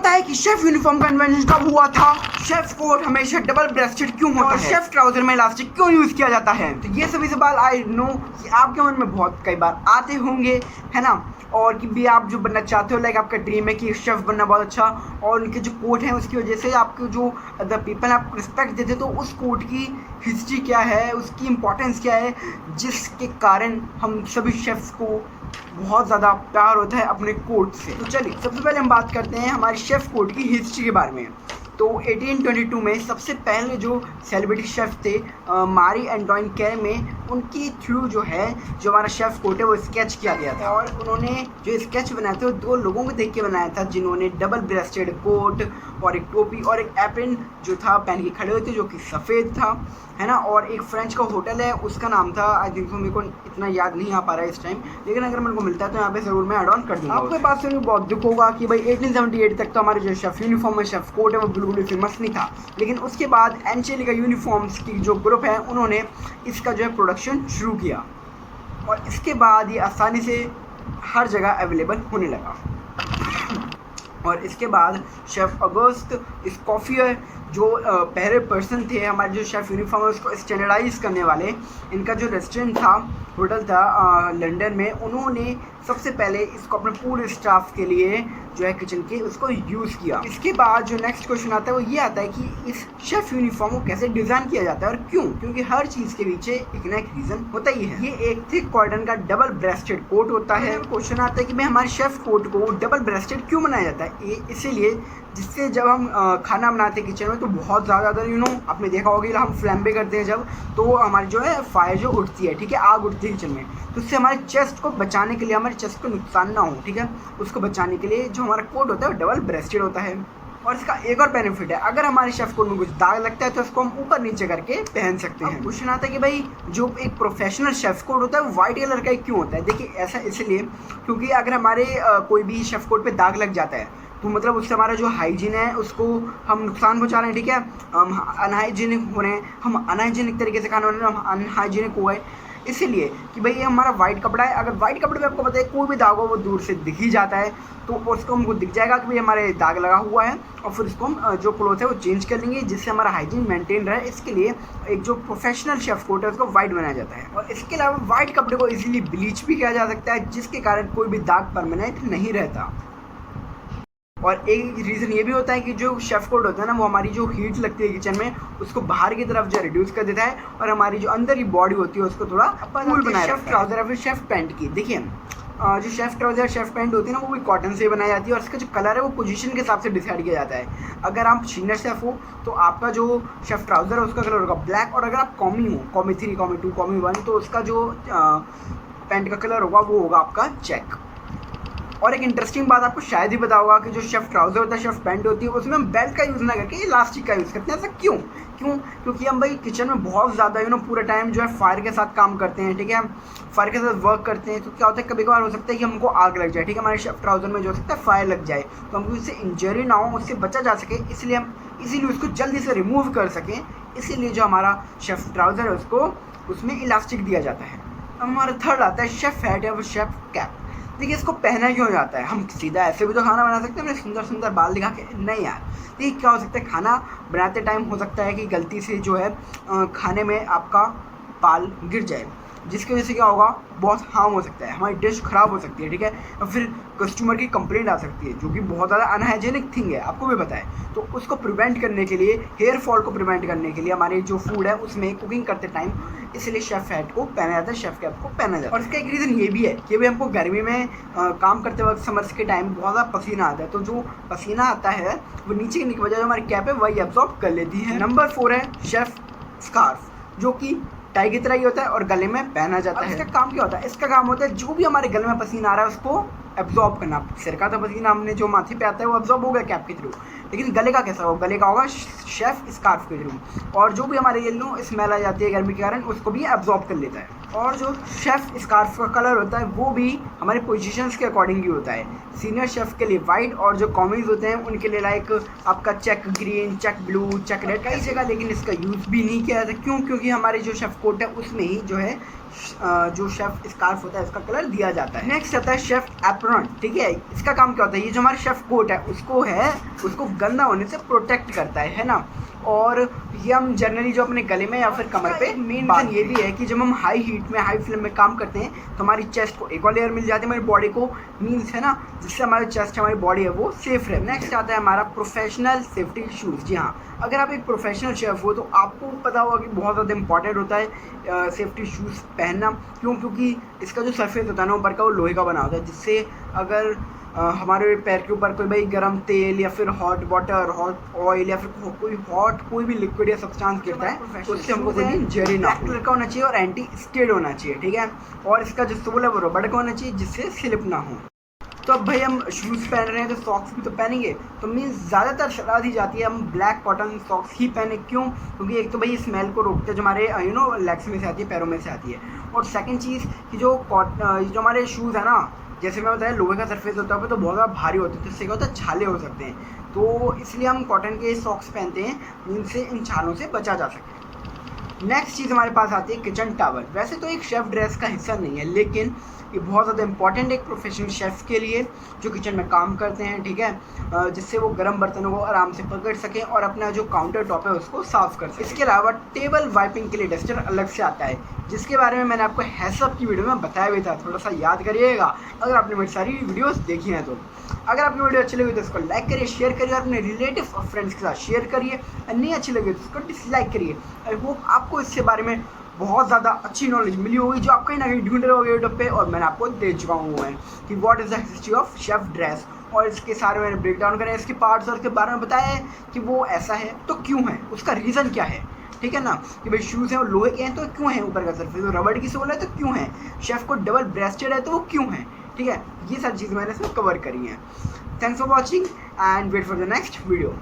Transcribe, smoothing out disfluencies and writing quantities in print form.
पता है कि शेफ यूनिफॉर्म का इन्वेंशन कब हुआ था? शेफ कोट हमेशा डबल ब्रेस्टेड क्यों होता है? शेफ ट्राउजर में इलास्टिक क्यों यूज किया जाता है? तो ये सभी सवाल आई नो कि आपके मन में बहुत कई बार आते होंगे, है ना? और कि भी आप जो बनना चाहते हो, लाइक आपका ड्रीम है कि शेफ बनना बहुत अच्छा, और उनके जो कोट हैं उसकी वजह से आपके जो अदर पीपल आपको रिस्पेक्ट देते, तो उस कोट की हिस्ट्री क्या है, उसकी इम्पोर्टेंस क्या है, जिसके कारण हम सभी शेफ्स को बहुत ज़्यादा प्यार होता है अपने कोट से। तो चलिए सबसे पहले हम बात करते हैं हमारे शेफ कोट की हिस्ट्री के बारे में। तो 1822 में सबसे पहले जो सेलिब्रिटी शेफ़ थे मारी एंटोइन कैरे में, उनकी थ्रू जो है जो हमारा शेफ़ कोट है वो स्केच किया गया था। और उन्होंने जो स्केच बनाया था वो दो लोगों को देख के बनाया था, जिन्होंने डबल ब्रेस्टेड कोट और एक टोपी और एक एप्रन जो था पहन के खड़े हुए थे, जो कि सफ़ेद था, है ना। और एक फ्रेंच का होटल है, उसका नाम था आई थिंक सो, मेरे को इतना याद नहीं आ पा रहा है इस टाइम, लेकिन अगर मेरे को मिलता है तो यहाँ पे ज़रूर मैं ऐड ऑन कर दूँगा। आपके पास सुन बहुत दुख होगा कि भाई 1878 तक तो हमारे जो शेफ़ यूनिफॉर्म है, शेफ़ कोट है, वो बिल्कुल फेमस नहीं था। लेकिन उसके बाद एंजेलिका यूनिफॉर्म्स की जो ग्रुप है उन्होंने इसका जो है प्रोडक्शन शुरू किया, और इसके बाद ये आसानी से हर जगह अवेलेबल होने लगा। और इसके बाद शेफ़ अगस्त स्कॉफियर जो पहले पर्सन थे हमारे जो शेफ़ यूनिफॉर्म है उसको स्टैंडर्डाइज करने वाले, इनका जो रेस्टोरेंट था, होटल था लंदन में, उन्होंने सबसे पहले इसको अपने पूरे स्टाफ के लिए जो है किचन के उसको यूज़ किया। इसके बाद जो नेक्स्ट क्वेश्चन आता है वो ये आता है कि इस शेफ़ यूनिफॉर्म को कैसे डिज़ाइन किया जाता है और क्यों? क्योंकि हर चीज़ के पीछे एक ना एक रीज़न होता ही है। ये एक थिक कॉटन का डबल ब्रेस्टेड कोट होता है। क्वेश्चन आता है कि भाई हमारे शेफ़ कोट को डबल ब्रेस्टेड क्यों बनाया जाता है? ये इसीलिए जिससे जब हम खाना बनाते हैं किचन में तो बहुत ज़्यादा आपने देखा होगा हम फ्लैम्बे करते हैं जब, तो हमारी जो है फायर जो उठती है, ठीक है, आग उठती है किचन में, तो उससे हमारे चेस्ट को बचाने के लिए, हमारे चेस्ट को नुकसान ना हो, ठीक है, उसको बचाने के लिए जो हमारा कोट होता है वो डबल ब्रेस्टेड होता है। और इसका एक और बेनिफिट है, अगर हमारे शेफ़ कोट में कुछ दाग लगता है तो उसको हम ऊपर नीचे करके पहन सकते हैं। क्वेश्चन आता है कि भाई जो एक प्रोफेशनल शेफ़ कोट होता है वो वाइट कलर का क्यों होता है? देखिए ऐसा इसलिए क्योंकि अगर हमारे कोई भी शेफ़ कोट पे दाग लग जाता है तो मतलब उससे हमारा जो हाइजीन है उसको हम नुकसान पहुंचा रहे हैं, ठीक है, हम अनहाइजीनिक हो रहे हैं, हम अनहाइजीनिक तरीके से खाना बना रहे हैं, हम अनहाइजीनिक हुए, इसीलिए कि भाई ये हमारा वाइट कपड़ा है। अगर वाइट कपड़े पे आपको पता है कोई भी दाग हो वो दूर से दिख ही जाता है, तो उसको हमको दिख जाएगा कि भाई हमारे दाग लगा हुआ है, और फिर उसको हम जो क्लोथ है वो चेंज कर लेंगे जिससे हमारा हाइजीन मेंटेन रहे। इसके लिए एक जो प्रोफेशनल शेफ़ कोट है उसको वाइट बनाया जाता है। और इसके अलावा वाइट कपड़े को ईजिली ब्लीच भी किया जा सकता है, जिसके कारण कोई भी दाग परमानेंट नहीं रहता। और एक रीज़न ये भी होता है कि जो शेफ़ कोट होता है ना वो हमारी जो हीट लगती है किचन में उसको बाहर की तरफ जो रिड्यूस कर देता है, और हमारी जो अंदर की बॉडी होती है उसको थोड़ा कूल बनाया। शेफ़ ट्राउज़र या फिर शेफ़ पैंट की देखिए, जो शेफ़ ट्राउज़र शेफ़ पैंट होती है ना वो भी कॉटन से बनाई जाती है, और इसका जो कलर है वो पोजीशन के हिसाब से डिसाइड किया जाता है। अगर आप सीनियर शेफ़ हो तो आपका जो शेफ़ ट्राउज़र है उसका कलर होगा ब्लैक, और अगर आप कॉमी हो, कॉमी 3, कॉमी 2, कॉमी 1, तो उसका जो पैंट का कलर होगा वो होगा आपका चेक। और एक इंटरेस्टिंग बात आपको शायद ही पता होगा कि जो शेफ़ ट्राउज़र होता है, शेफ़ पैंट होती है, उसमें हम बेल्ट का यूज़ ना करके इलास्टिक का यूज़ करते हैं। ऐसा क्यों? क्योंकि हम भाई किचन में बहुत ज़्यादा पूरा टाइम जो है फायर के साथ काम करते हैं, ठीक है, फायर के साथ वर्क करते हैं, तो क्या होता है कभी कभार हो सकता है कि हमको आग लग जाए, ठीक है, हमारे शेफ़ ट्राउज़र में जो हो सकता है फायर लग जाए, तो हमको इससे इंजरी ना हो, उससे बचा जा सके, इसलिए हम इसीलिए उसको जल्दी से रिमूव कर सकें, इसीलिए जो हमारा शेफ़ ट्राउज़र है उसको उसमें इलास्टिक दिया जाता है। अब हमारा थर्ड आता है शेफ़ हैट या फिर शेफ़ कैप। देखिए इसको पहना क्यों जाता है? हम सीधा ऐसे भी तो खाना बना सकते हैं अपने सुंदर सुंदर बाल दिखा के, नहीं यार। देखिए क्या हो सकता है, खाना बनाते टाइम हो सकता है कि गलती से जो है खाने में आपका बाल गिर जाए, जिसकी वजह से क्या होगा, बहुत हार्म हो सकता है, हमारी डिश ख़राब हो सकती है, ठीक है, और फिर कस्टमर की कंप्लेंट आ सकती है, जो कि बहुत ज़्यादा अनहाइजीनिक थिंग है, आपको भी पता है। तो उसको प्रिवेंट करने के लिए, हेयर फॉल को प्रिवेंट करने के लिए हमारे जो फूड है उसमें कुकिंग करते टाइम इसलिए शेफ़ हैट को पहना जाता है, शेफ़ कैप को पहना जाता है। और इसका एक रीज़न ये भी है कि भाई हमको गर्मी में काम करते वक्त समर्स के टाइम बहुत ज़्यादा पसीना आता है, तो जो पसीना आता है वो नीचे गिरने की वजह से हमारी कैप है वही एब्जॉर्ब कर लेती है। नंबर 4 है शेफ़ स्कार्फ, जो कि टाई की तरह ही होता है और गले में पहना जाता है। इसका काम क्या होता है? इसका काम होता है जो भी हमारे गले में पसीना आ रहा है उसको एब्जॉर्ब करना। सिर का तो पसीना हमने जो माथे पे आता है वो एब्जॉर्ब हो गया कैप के थ्रू, लेकिन गले का कैसा होगा? गले का होगा शेफ़ स्कार्फ के थ्रू, और जो भी हमारे येलो स्मेल आ जाती है गर्मी के कारण उसको भी एब्जॉर्ब कर लेता है। और जो शेफ़ स्कार्फ का कलर होता है वो भी हमारे पोजीशंस के अकॉर्डिंग ही होता है। सीनियर शेफ़ के लिए वाइट, और जो कॉमीज होते हैं उनके लिए लाइक आपका check green, check blue, check red, कई जगह लेकिन इसका यूज़ भी नहीं किया जाता। क्यों? क्योंकि हमारे जो शेफ़ कोट है उसमें ही जो है जो शेफ स्कार्फ होता है उसका कलर दिया जाता है। नेक्स्ट आता है शेफ एप्रॉन। ठीक है, इसका काम क्या होता है, ये जो हमारा शेफ कोट है उसको गंदा होने से प्रोटेक्ट करता है ना। और ये हम जनरली जो अपने गले में या फिर कमर पे, मेन रीज़न ये भी है कि जब हम हाई हीट में हाई फ्लेम में काम करते हैं तो हमारी चेस्ट को एक और लेयर मिल जाती है, हमारी बॉडी को, मीन्स है ना, जिससे हमारी चेस्ट हमारी बॉडी है वो सेफ रहे। नेक्स्ट आता है हमारा प्रोफेशनल सेफ्टी शूज़। जी हाँ, अगर आप एक प्रोफेशनल शेफ हो तो आपको पता होगा कि बहुत ज़्यादा इंपॉर्टेंट होता है सेफ्टी शूज़ पहनना। क्योंकि इसका जो सरफेस होता है ना ऊपर का, वो लोहे का बना होता है, जिससे अगर हमारे पैर के ऊपर कोई भाई गर्म तेल या फिर हॉट वाटर, हॉट ऑयल या फिर कोई भी लिक्विड या सब्सटेंस गिरता है तो उससे हमको कोई भी इंजरी ना, ब्लैक कलर का होना चाहिए और एंटी स्किड होना चाहिए। ठीक है, और इसका जो सोल है वो रबड़ का होना चाहिए जिससे स्लिप ना हो। तो अब भाई हम शूज़ पहन रहे हैं तो सॉक्स भी तो पहनेंगे, तो मीन्स ज़्यादातर सलाह दी जाती है हम ब्लैक कॉटन सॉक्स ही पहने। क्यों? क्योंकि एक तो भाई स्मेल को रोकते हैं जो हमारे लेग्स में से आती है, पैरों में से आती है। और सेकंड चीज़ कि जो हमारे शूज़ है ना, जैसे मैं बताया लोहे का सरफेस होता है तो बहुत ज़्यादा भारी होते हैं, तो इससे क्या होता है छाले हो सकते हैं, तो इसलिए हम कॉटन के सॉक्स पहनते हैं जिनसे इन छालों से बचा जा सके। नेक्स्ट चीज़ हमारे पास आती है किचन टॉवल। वैसे तो एक शेफ़ ड्रेस का हिस्सा नहीं है, लेकिन ये बहुत ज़्यादा इंपॉर्टेंट है एक प्रोफेशनल शेफ़ के लिए जो किचन में काम करते हैं। ठीक है, जिससे वो गर्म बर्तनों को आराम से पकड़ सकें और अपना जो काउंटर टॉप है उसको साफ़ कर सकें। इसके अलावा टेबल वाइपिंग के लिए डस्टर अलग से आता है, जिसके बारे में मैंने आपको हैसअप की वीडियो में बताया भी था, थोड़ा सा याद करिएगा अगर आपने मेरी सारी वीडियोस देखी हैं तो। अगर आपकी वीडियो अच्छी लगी तो इसको लाइक करिए, शेयर करिए और अपने रिलेटिव और फ्रेंड्स के साथ शेयर करिए, और नहीं अच्छी लगी तो इसको डिसलाइक करिए। आई होप आपको इससे बारे में बहुत ज़्यादा अच्छी नॉलेज मिली होगी जो आप कहीं ना कहीं ढूंढ रहे होगे यूट्यूब पे, और मैंने आपको दे चुका हूँ कि what is the history of chef dress, और इसके सारे मैंने ब्रेक डाउन करें, इसके पार्ट्स और इसके बारे में बताया है कि वो ऐसा है तो क्यों है, उसका रीज़न क्या है। ठीक है ना, कि भाई शूज़ हैं वो लोहे के हैं तो क्यों है, ऊपर का सरफेस वो रबड़ की सोल है तो क्यों है, शेफ़ को डबल ब्रेस्टेड है तो वो क्यों है। ठीक है, ये सारी चीज़ें मैंने इसमें कवर करी हैं। Thanks for watching and wait for the next video.